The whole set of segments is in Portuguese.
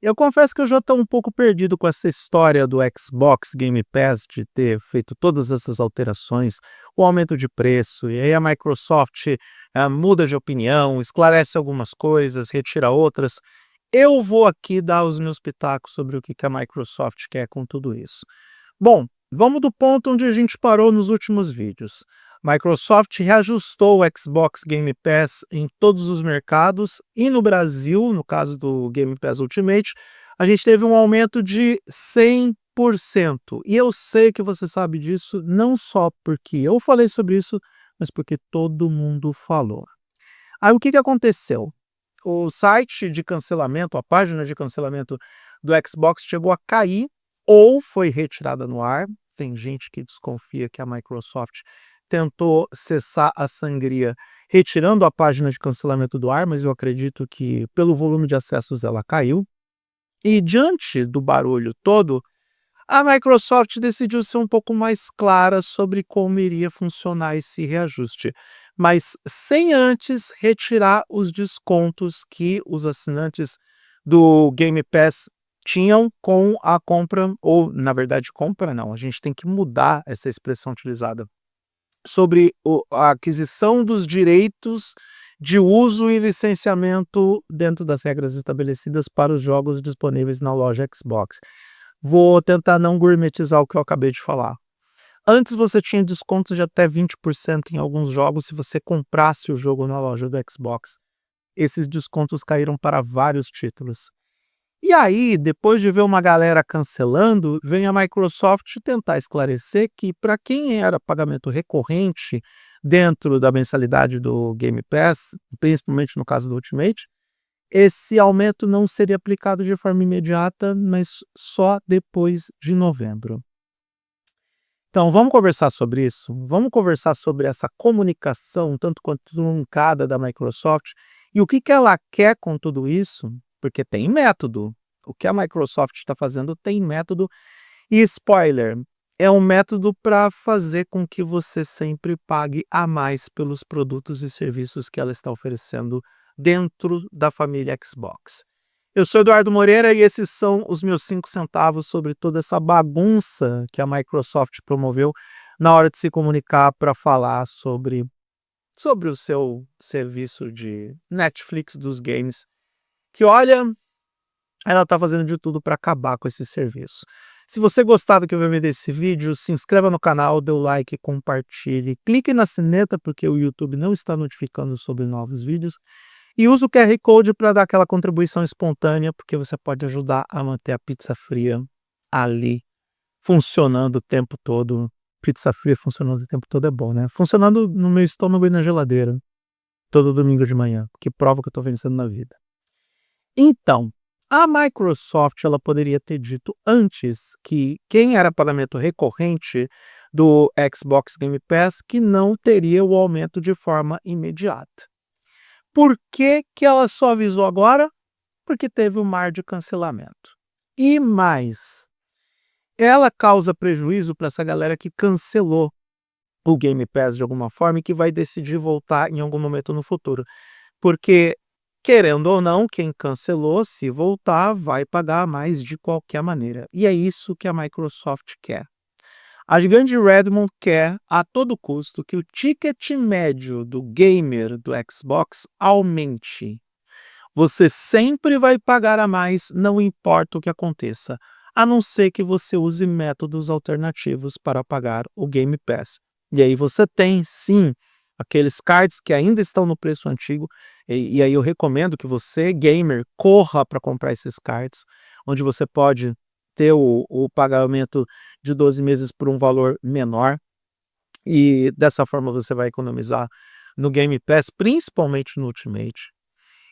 Eu confesso que eu já estou um pouco perdido com essa história do Xbox Game Pass de ter feito todas essas alterações, o aumento de preço, e aí a Microsoft muda de opinião, esclarece algumas coisas, retira outras. Eu vou aqui dar os meus pitacos sobre o que que a Microsoft quer com tudo isso. Bom, vamos do ponto onde a gente parou nos últimos vídeos. Microsoft reajustou o Xbox Game Pass em todos os mercados e no Brasil, no caso do Game Pass Ultimate, a gente teve um aumento de 100%. E eu sei que você sabe disso não só porque eu falei sobre isso, mas porque todo mundo falou. Aí o que que aconteceu? O site de cancelamento, a página de cancelamento do Xbox chegou a cair ou foi retirada no ar. Tem gente que desconfia que a Microsoft tentou cessar a sangria retirando a página de cancelamento do ar, mas eu acredito que pelo volume de acessos ela caiu. E diante do barulho todo, a Microsoft decidiu ser um pouco mais clara sobre como iria funcionar esse reajuste, mas sem antes retirar os descontos que os assinantes do Game Pass tinham com a compra, ou na verdade compra não, a gente tem que mudar essa expressão utilizada, sobre a aquisição dos direitos de uso e licenciamento dentro das regras estabelecidas para os jogos disponíveis na loja Xbox. Vou tentar não gourmetizar o que eu acabei de falar. Antes você tinha descontos de até 20% em alguns jogos se você comprasse o jogo na loja do Xbox. Esses descontos caíram para vários títulos. E aí, depois de ver uma galera cancelando, vem a Microsoft tentar esclarecer que para quem era pagamento recorrente dentro da mensalidade do Game Pass, principalmente no caso do Ultimate, esse aumento não seria aplicado de forma imediata, mas só depois de novembro. Então, vamos conversar sobre isso? Vamos conversar sobre essa comunicação, tanto quanto truncada da Microsoft, e o que que ela quer com tudo isso? Porque tem método. O que a Microsoft está fazendo tem método. E spoiler, é um método para fazer com que você sempre pague a mais pelos produtos e serviços que ela está oferecendo dentro da família Xbox. Eu sou Eduardo Moreira e esses são os meus 5 centavos sobre toda essa bagunça que a Microsoft promoveu na hora de se comunicar para falar sobre o seu serviço de Netflix dos games, que olha, ela está fazendo de tudo para acabar com esse serviço. Se você gostar do que eu ver desse vídeo, se inscreva no canal, dê o like, compartilhe, clique na sineta porque o YouTube não está notificando sobre novos vídeos e use o QR Code para dar aquela contribuição espontânea, porque você pode ajudar a manter a pizza fria ali, funcionando o tempo todo. Pizza fria funcionando o tempo todo é bom, né? Funcionando no meu estômago e na geladeira, todo domingo de manhã, que prova que eu estou vencendo na vida. Então, a Microsoft ela poderia ter dito antes que quem era pagamento recorrente do Xbox Game Pass que não teria o aumento de forma imediata. Por que que ela só avisou agora? Porque teve o mar de cancelamento. E mais, ela causa prejuízo para essa galera que cancelou o Game Pass de alguma forma e que vai decidir voltar em algum momento no futuro. Porque, querendo ou não, quem cancelou, se voltar, vai pagar mais de qualquer maneira. E é isso que a Microsoft quer. A gigante Redmond quer, a todo custo, que o ticket médio do gamer do Xbox aumente. Você sempre vai pagar a mais, não importa o que aconteça, a não ser que você use métodos alternativos para pagar o Game Pass. E aí você tem, sim, aqueles cards que ainda estão no preço antigo, e aí eu recomendo que você, gamer, corra para comprar esses cards, onde você pode ter o pagamento de 12 meses por um valor menor, e dessa forma você vai economizar no Game Pass, principalmente no Ultimate.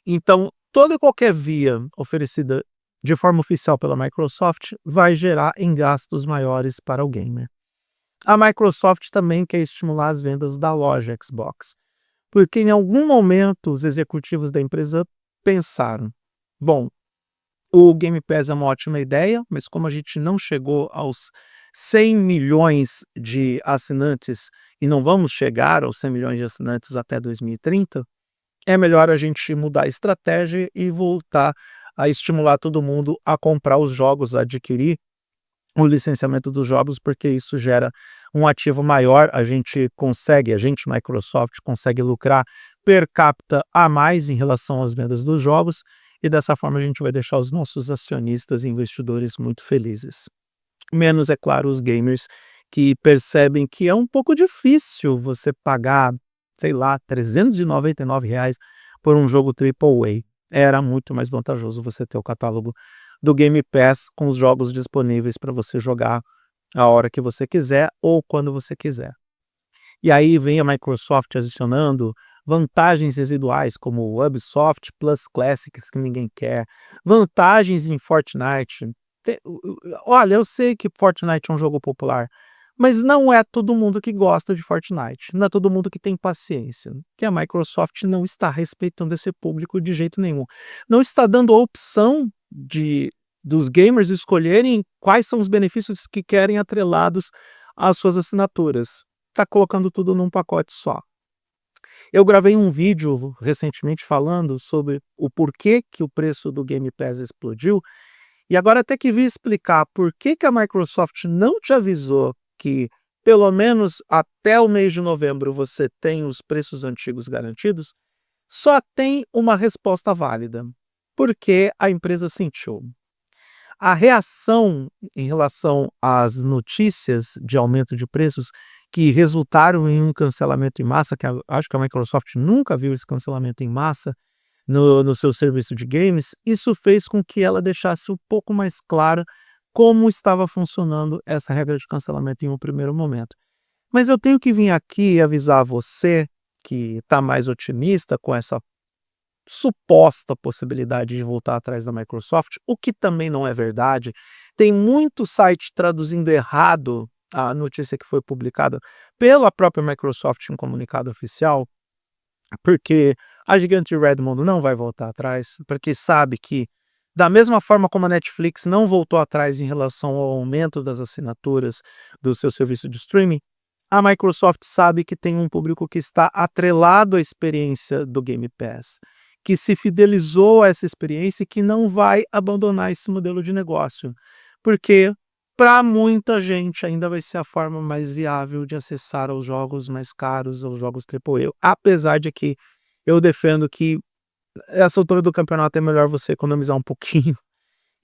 Então, toda e qualquer via oferecida de forma oficial pela Microsoft vai gerar em gastos maiores para o gamer. A Microsoft também quer estimular as vendas da loja Xbox, porque em algum momento os executivos da empresa pensaram: bom, o Game Pass é uma ótima ideia, mas como a gente não chegou aos 100 milhões de assinantes e não vamos chegar aos 100 milhões de assinantes até 2030, é melhor a gente mudar a estratégia e voltar a estimular todo mundo a comprar os jogos, a adquirir o licenciamento dos jogos, porque isso gera um ativo maior, a gente, Microsoft, consegue lucrar per capita a mais em relação às vendas dos jogos, e dessa forma a gente vai deixar os nossos acionistas e investidores muito felizes. Menos, é claro, os gamers que percebem que é um pouco difícil você pagar, sei lá, R$ 399 por um jogo AAA. Era muito mais vantajoso você ter o catálogo do Game Pass com os jogos disponíveis para você jogar a hora que você quiser ou quando você quiser. E aí vem a Microsoft adicionando vantagens residuais como o Ubisoft Plus Classics, que ninguém quer, vantagens em Fortnite. Olha, eu sei que Fortnite é um jogo popular, mas não é todo mundo que gosta de Fortnite, não é todo mundo que tem paciência, que a Microsoft não está respeitando esse público de jeito nenhum. Não está dando a opção dos gamers escolherem quais são os benefícios que querem atrelados às suas assinaturas. Está colocando tudo num pacote só. Eu gravei um vídeo recentemente falando sobre o porquê que o preço do Game Pass explodiu, e agora até que vi explicar por que a Microsoft não te avisou que pelo menos até o mês de novembro você tem os preços antigos garantidos, só tem uma resposta válida: porque a empresa sentiu. A reação em relação às notícias de aumento de preços que resultaram em um cancelamento em massa, que acho que a Microsoft nunca viu esse cancelamento em massa no seu serviço de games, isso fez com que ela deixasse um pouco mais clara como estava funcionando essa regra de cancelamento em um primeiro momento. Mas eu tenho que vir aqui e avisar você que está mais otimista com essa suposta possibilidade de voltar atrás da Microsoft, o que também não é verdade. Tem muito site traduzindo errado a notícia que foi publicada pela própria Microsoft em comunicado oficial, porque a gigante Redmond não vai voltar atrás, porque sabe que, da mesma forma como a Netflix não voltou atrás em relação ao aumento das assinaturas do seu serviço de streaming, a Microsoft sabe que tem um público que está atrelado à experiência do Game Pass, que se fidelizou a essa experiência e que não vai abandonar esse modelo de negócio, porque para muita gente ainda vai ser a forma mais viável de acessar aos jogos mais caros, aos jogos AAA, apesar de que eu defendo que essa altura do campeonato é melhor você economizar um pouquinho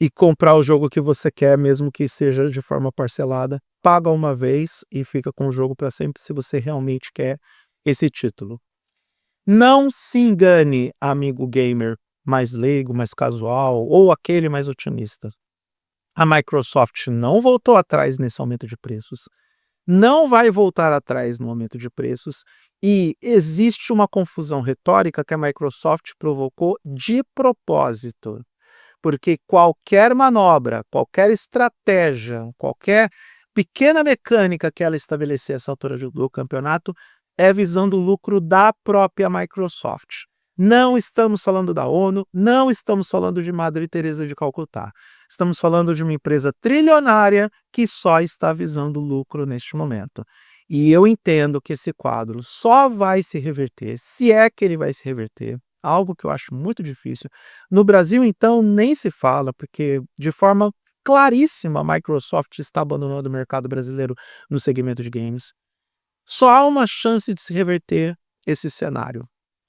e comprar o jogo que você quer, mesmo que seja de forma parcelada. Paga uma vez e fica com o jogo para sempre se você realmente quer esse título. Não se engane, amigo gamer mais leigo, mais casual, ou aquele mais otimista. A Microsoft não voltou atrás nesse aumento de preços, não vai voltar atrás no aumento de preços, e existe uma confusão retórica que a Microsoft provocou de propósito, porque qualquer manobra, qualquer estratégia, qualquer pequena mecânica que ela estabelecer essa altura do campeonato é visando o lucro da própria Microsoft. Não estamos falando da ONU, não estamos falando de Madre Teresa de Calcutá. Estamos falando de uma empresa trilionária que só está visando lucro neste momento. E eu entendo que esse quadro só vai se reverter, se é que ele vai se reverter, algo que eu acho muito difícil. No Brasil, então, nem se fala, porque de forma claríssima a Microsoft está abandonando o mercado brasileiro no segmento de games. Só há uma chance de se reverter esse cenário,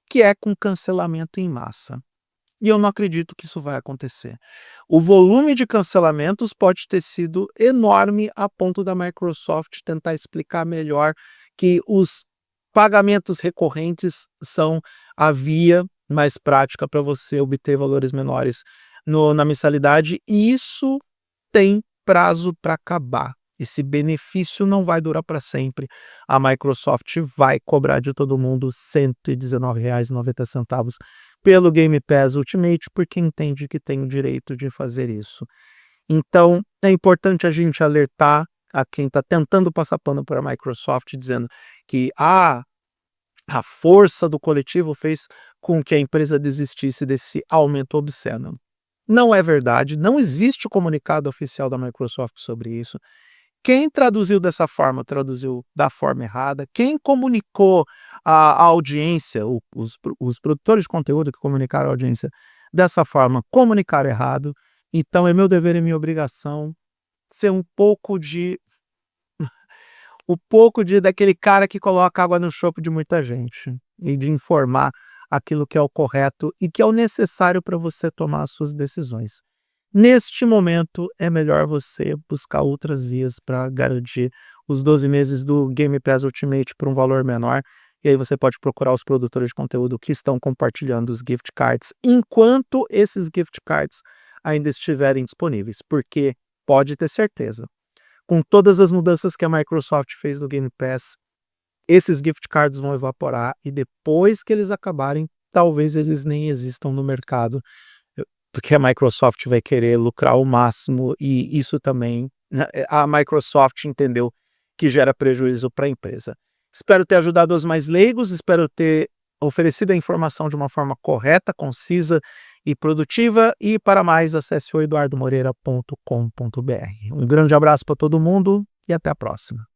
que é com cancelamento em massa. E eu não acredito que isso vai acontecer. O volume de cancelamentos pode ter sido enorme a ponto da Microsoft tentar explicar melhor que os pagamentos recorrentes são a via mais prática para você obter valores menores na mensalidade, e isso tem prazo para acabar. Esse benefício não vai durar para sempre. A Microsoft vai cobrar de todo mundo R$ 119,90 pelo Game Pass Ultimate, porque entende que tem o direito de fazer isso. Então, é importante a gente alertar a quem está tentando passar pano para a Microsoft, dizendo que a força do coletivo fez com que a empresa desistisse desse aumento obsceno. Não é verdade, não existe comunicado oficial da Microsoft sobre isso. Quem traduziu dessa forma, traduziu da forma errada. Quem comunicou a audiência, os produtores de conteúdo que comunicaram a audiência dessa forma comunicar errado. Então é meu dever e minha obrigação ser um pouco de daquele cara que coloca água no chope de muita gente, e de informar aquilo que é o correto e que é o necessário para você tomar as suas decisões. Neste momento, é melhor você buscar outras vias para garantir os 12 meses do Game Pass Ultimate por um valor menor, e aí você pode procurar os produtores de conteúdo que estão compartilhando os gift cards, enquanto esses gift cards ainda estiverem disponíveis, porque pode ter certeza, com todas as mudanças que a Microsoft fez no Game Pass, esses gift cards vão evaporar e depois que eles acabarem, talvez eles nem existam no mercado, porque a Microsoft vai querer lucrar o máximo e isso também, né, a Microsoft entendeu que gera prejuízo para a empresa. Espero ter ajudado os mais leigos, espero ter oferecido a informação de uma forma correta, concisa e produtiva, e para mais acesse o eduardomoreira.com.br. Um grande abraço para todo mundo e até a próxima.